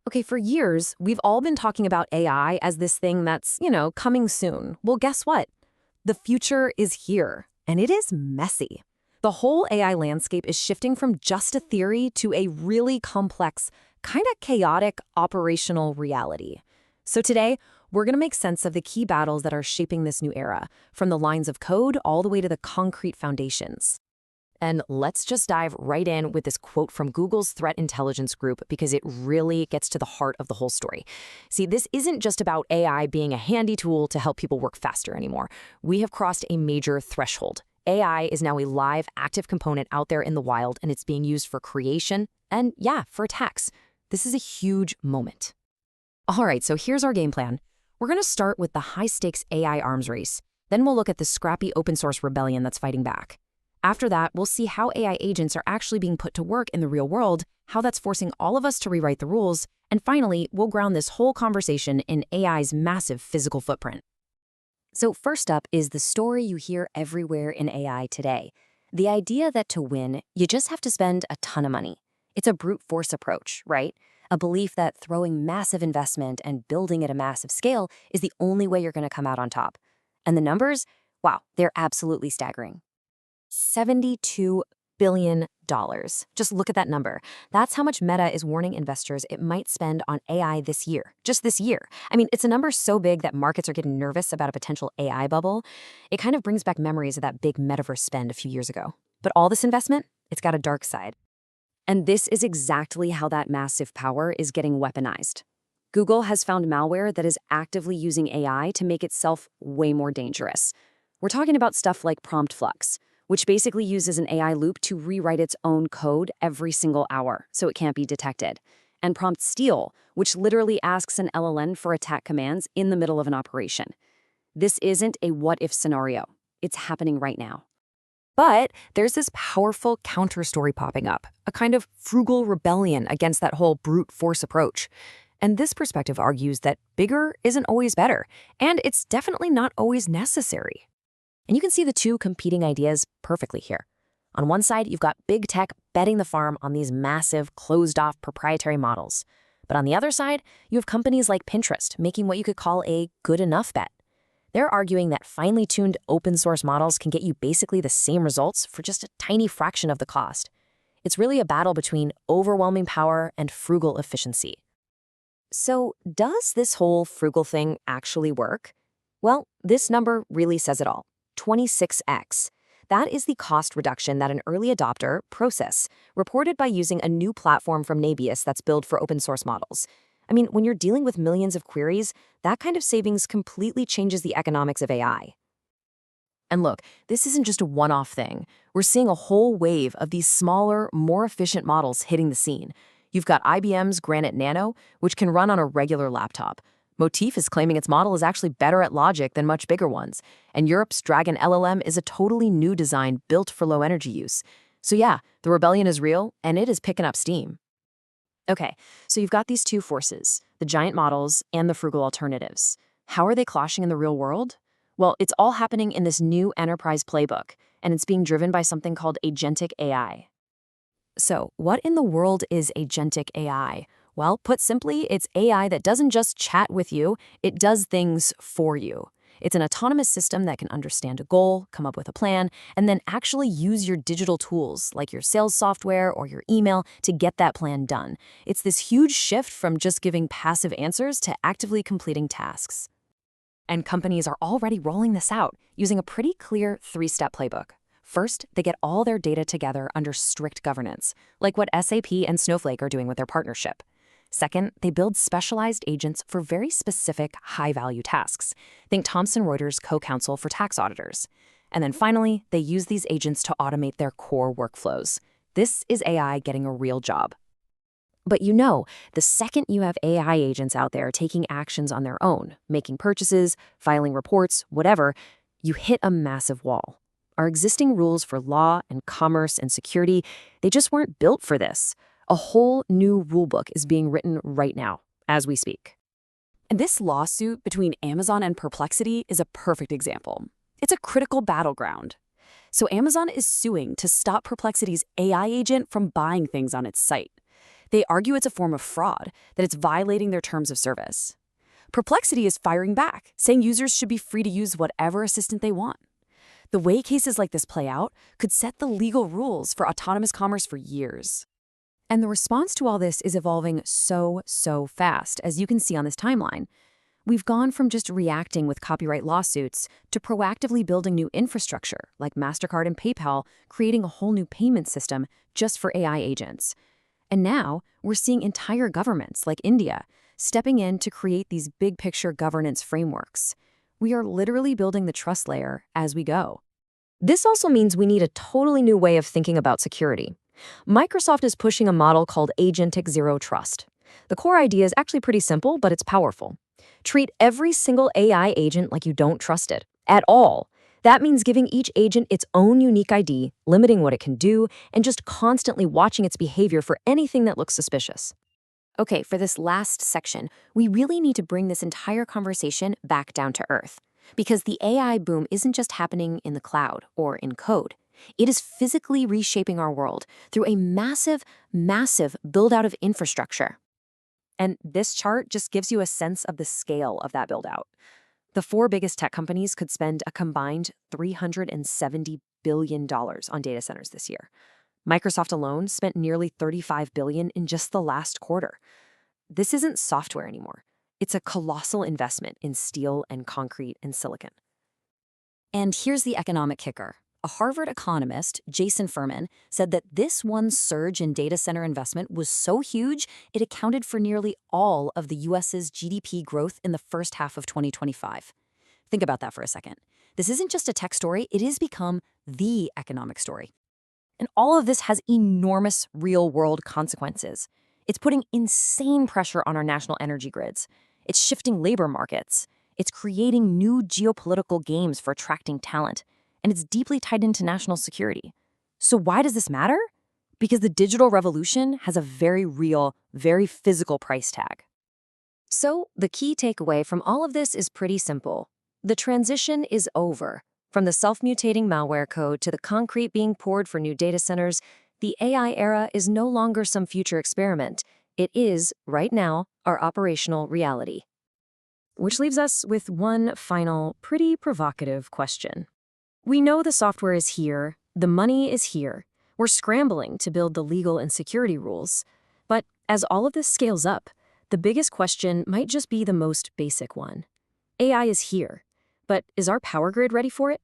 Okay, for years, we've all been talking about AI as this thing that's, coming soon. Well, guess what? The future is here, and it is messy. The whole AI landscape is shifting from just a theory to a really complex, kind of chaotic operational reality. So today, we're going to make sense of the key battles that are shaping this new era, from the lines of code all the way to the concrete foundations. And let's just dive right in with this quote from Google's threat intelligence group because it really gets to the heart of the whole story. See, this isn't just about AI being a handy tool to help people work faster anymore. We have crossed a major threshold. AI is now a live, active component out there in the wild, and it's being used for creation and, for attacks. This is a huge moment. All right, so here's our game plan. We're going to start with the high-stakes AI arms race. Then we'll look at the scrappy open-source rebellion that's fighting back. After that, we'll see how AI agents are actually being put to work in the real world, how that's forcing all of us to rewrite the rules, and finally, we'll ground this whole conversation in AI's massive physical footprint. So first up is the story you hear everywhere in AI today. The idea that to win, you just have to spend a ton of money. It's a brute force approach, right? A belief that throwing massive investment and building at a massive scale is the only way you're going to come out on top. And the numbers? Wow, they're absolutely staggering. $72 billion. Just look at that number. That's how much Meta is warning investors it might spend on AI this year. Just this year. I mean, it's a number so big that markets are getting nervous about a potential AI bubble. It kind of brings back memories of that big metaverse spend a few years ago. But all this investment, it's got a dark side. And this is exactly how that massive power is getting weaponized. Google has found malware that is actively using AI to make itself way more dangerous. We're talking about stuff like PROMPTFLUX, which basically uses an AI loop to rewrite its own code every single hour so it can't be detected. And PROMPTSTEAL, which literally asks an LLM for attack commands in the middle of an operation. This isn't a what-if scenario. It's happening right now. But there's this powerful counter-story popping up, a kind of frugal rebellion against that whole brute force approach. And this perspective argues that bigger isn't always better, and it's definitely not always necessary. And you can see the two competing ideas perfectly here. On one side, you've got big tech betting the farm on these massive, closed-off proprietary models. But on the other side, you have companies like Pinterest making what you could call a good enough bet. They're arguing that finely tuned open-source models can get you basically the same results for just a tiny fraction of the cost. It's really a battle between overwhelming power and frugal efficiency. So, does this whole frugal thing actually work? Well, this number really says it all. 26x. That is the cost reduction that an early adopter, Prosus, reported by using a new platform from Nebius that's built for open source models. I mean, when you're dealing with millions of queries, that kind of savings completely changes the economics of AI. And look, this isn't just a one-off thing. We're seeing a whole wave of these smaller, more efficient models hitting the scene. You've got IBM's Granite Nano, which can run on a regular laptop. Motif is claiming its model is actually better at logic than much bigger ones. And Europe's Dragon LLM is a totally new design built for low energy use. So yeah, the rebellion is real, and it is picking up steam. Okay, so you've got these two forces, the giant models and the frugal alternatives. How are they clashing in the real world? Well, it's all happening in this new enterprise playbook, and it's being driven by something called agentic AI. So, what in the world is agentic AI? Well, put simply, it's AI that doesn't just chat with you, it does things for you. It's an autonomous system that can understand a goal, come up with a plan, and then actually use your digital tools, like your sales software or your email, to get that plan done. It's this huge shift from just giving passive answers to actively completing tasks. And companies are already rolling this out, using a pretty clear three-step playbook. First, they get all their data together under strict governance, like what SAP and Snowflake are doing with their partnership. Second, they build specialized agents for very specific, high-value tasks. Think Thomson Reuters co-counsel for tax auditors. And then finally, they use these agents to automate their core workflows. This is AI getting a real job. But the second you have AI agents out there taking actions on their own, making purchases, filing reports, whatever, you hit a massive wall. Our existing rules for law and commerce and security, they just weren't built for this. A whole new rulebook is being written right now, as we speak. And this lawsuit between Amazon and Perplexity is a perfect example. It's a critical battleground. So Amazon is suing to stop Perplexity's AI agent from buying things on its site. They argue it's a form of fraud, that it's violating their terms of service. Perplexity is firing back, saying users should be free to use whatever assistant they want. The way cases like this play out could set the legal rules for autonomous commerce for years. And the response to all this is evolving so fast, as you can see on this timeline. We've gone from just reacting with copyright lawsuits to proactively building new infrastructure, like MasterCard and PayPal, creating a whole new payment system just for AI agents. And now we're seeing entire governments, like India, stepping in to create these big-picture governance frameworks. We are literally building the trust layer as we go. This also means we need a totally new way of thinking about security. Microsoft is pushing a model called agentic zero trust. The core idea is actually pretty simple, but it's powerful. Treat every single AI agent like you don't trust it, at all. That means giving each agent its own unique ID, limiting what it can do, and just constantly watching its behavior for anything that looks suspicious. Okay, for this last section, we really need to bring this entire conversation back down to earth. Because the AI boom isn't just happening in the cloud or in code. It is physically reshaping our world through a massive build-out of infrastructure. And this chart just gives you a sense of the scale of that build-out. The 4 biggest tech companies could spend a combined $370 billion on data centers this year. Microsoft alone spent nearly $35 billion in just the last quarter. This isn't software anymore. It's a colossal investment in steel and concrete and silicon. And here's the economic kicker. A Harvard economist, Jason Furman, said that this one surge in data center investment was so huge, it accounted for nearly all of the U.S.'s GDP growth in the first half of 2025. Think about that for a second. This isn't just a tech story, it has become the economic story. And all of this has enormous real-world consequences. It's putting insane pressure on our national energy grids. It's shifting labor markets. It's creating new geopolitical games for attracting talent. And it's deeply tied into national security. So why does this matter? Because the digital revolution has a very real, very physical price tag. So the key takeaway from all of this is pretty simple. The transition is over. From the self-mutating malware code to the concrete being poured for new data centers, the AI era is no longer some future experiment. It is, right now, our operational reality. Which leaves us with one final, pretty provocative question. We know the software is here, the money is here. We're scrambling to build the legal and security rules. But as all of this scales up, the biggest question might just be the most basic one. AI is here, but is our power grid ready for it?